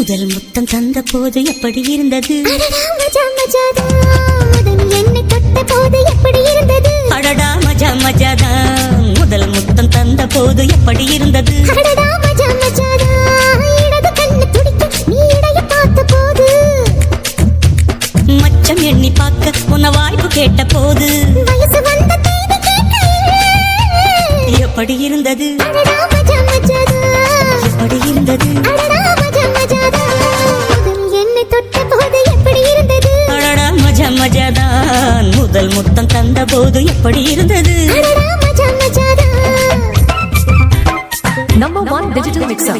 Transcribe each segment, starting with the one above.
முதல் முத்தம் தந்த போது எப்படி இருந்தது? என்னை தொட்ட போது எப்படி இருந்தது? அடடா மஜா மஜாதான். முதல் முத்தம் தந்த போது எப்படி இருந்தது? அடடா மஜா மஜாதான். இடது கண்ணு துடிக்க நீ இடைய பார்த்த போது, மச்சம் எண்ணி பார்க்க உன்ன வாய்ப்பு கேட்ட போது, வயசு வந்த தேதி கேட்க எப்படி இருந்தது? அடடா மஜா மஜாதான். எப்படி இருந்தது? அடடா மஜா மஜாதான். என்னை தொட்ட போது எப்படி இருந்தது? அடடா மஜா மஜாதான். முதல் முத்தம் தந்த போது எப்படி இருந்தது? அடடா மஜா மஜாதான். Number 1 digital mixer.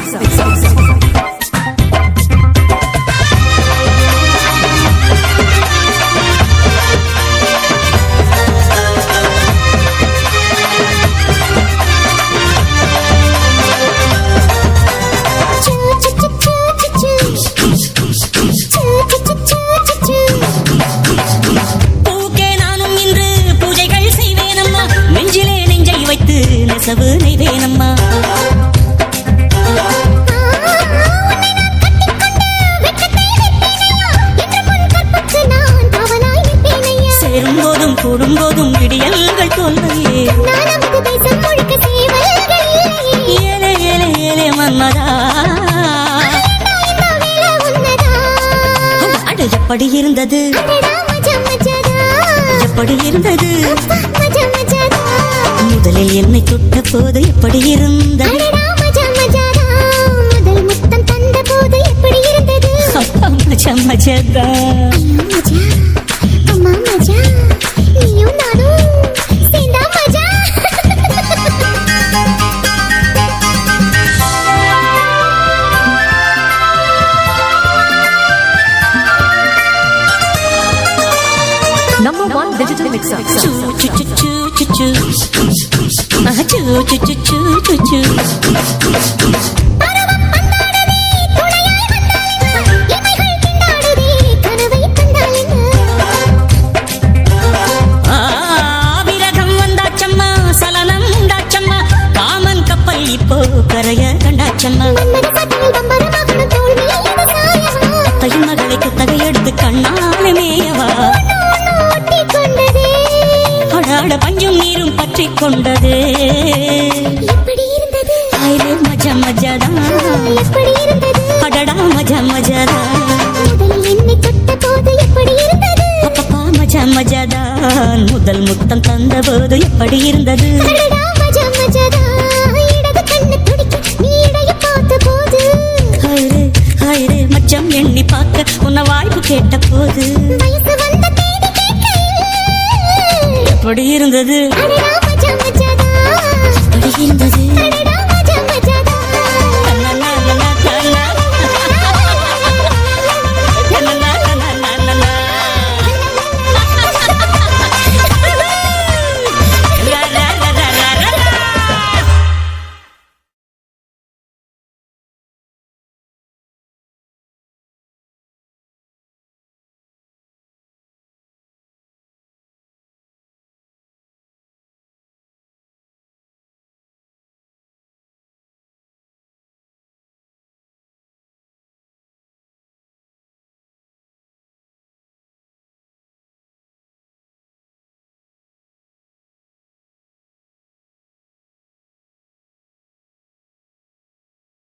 பூக்கே நானும் இன்று பூஜைகள் செய்வேனம்மா, நெஞ்சிலே நெஞ்சை வைத்து நெசவு நெய்வேனம்மா. சேரும் போதும் கூடும் போதும் விடியல்கள் தோல்வையே. ஏலே ஏலே ஏலே மன்மதா. அட எப்படி இருந்தது? எப்படி இருந்தது? முதலில் என்னை தொட்ட போது எப்படி இருந்தது? முதல் முத்தம் தந்த போது எப்படி இருந்தது? மஜா மஜாதா. அம்மா மஜா, நீயும் நானும் சேர்ந்தா மஜா. Number 1 digital mixer. சூ சூ சூ சூ சூ சூ. ஆஹா, சூ சூ சூ சூ சூ சூ. விரகம் வந்தாச்சம்மா, சலனம் உண்டாச்சம்மா, காமன் கப்பல் இப்போ கரைய கண்டாச்சம்மா. தையின் மகளை குத்தகை எடுத்து கண்ணாலே மேயவா. அடாட பஞ்சும் நீரும் பற்றி கொண்டதே. ஐலே மஜா மஜாதான். அடடா மஜா மஜாதான். அப்பப்பா மஜா மஜாதான். முதல் முத்தம் தந்த போது எப்படி இருந்தது? ஹைரே ஹைரே மச்சம் எண்ணி பார்க்க உன்ன வாய்ப்பு கேட்ட போது, எப்படி இருந்தது? எப்படி இருந்தது?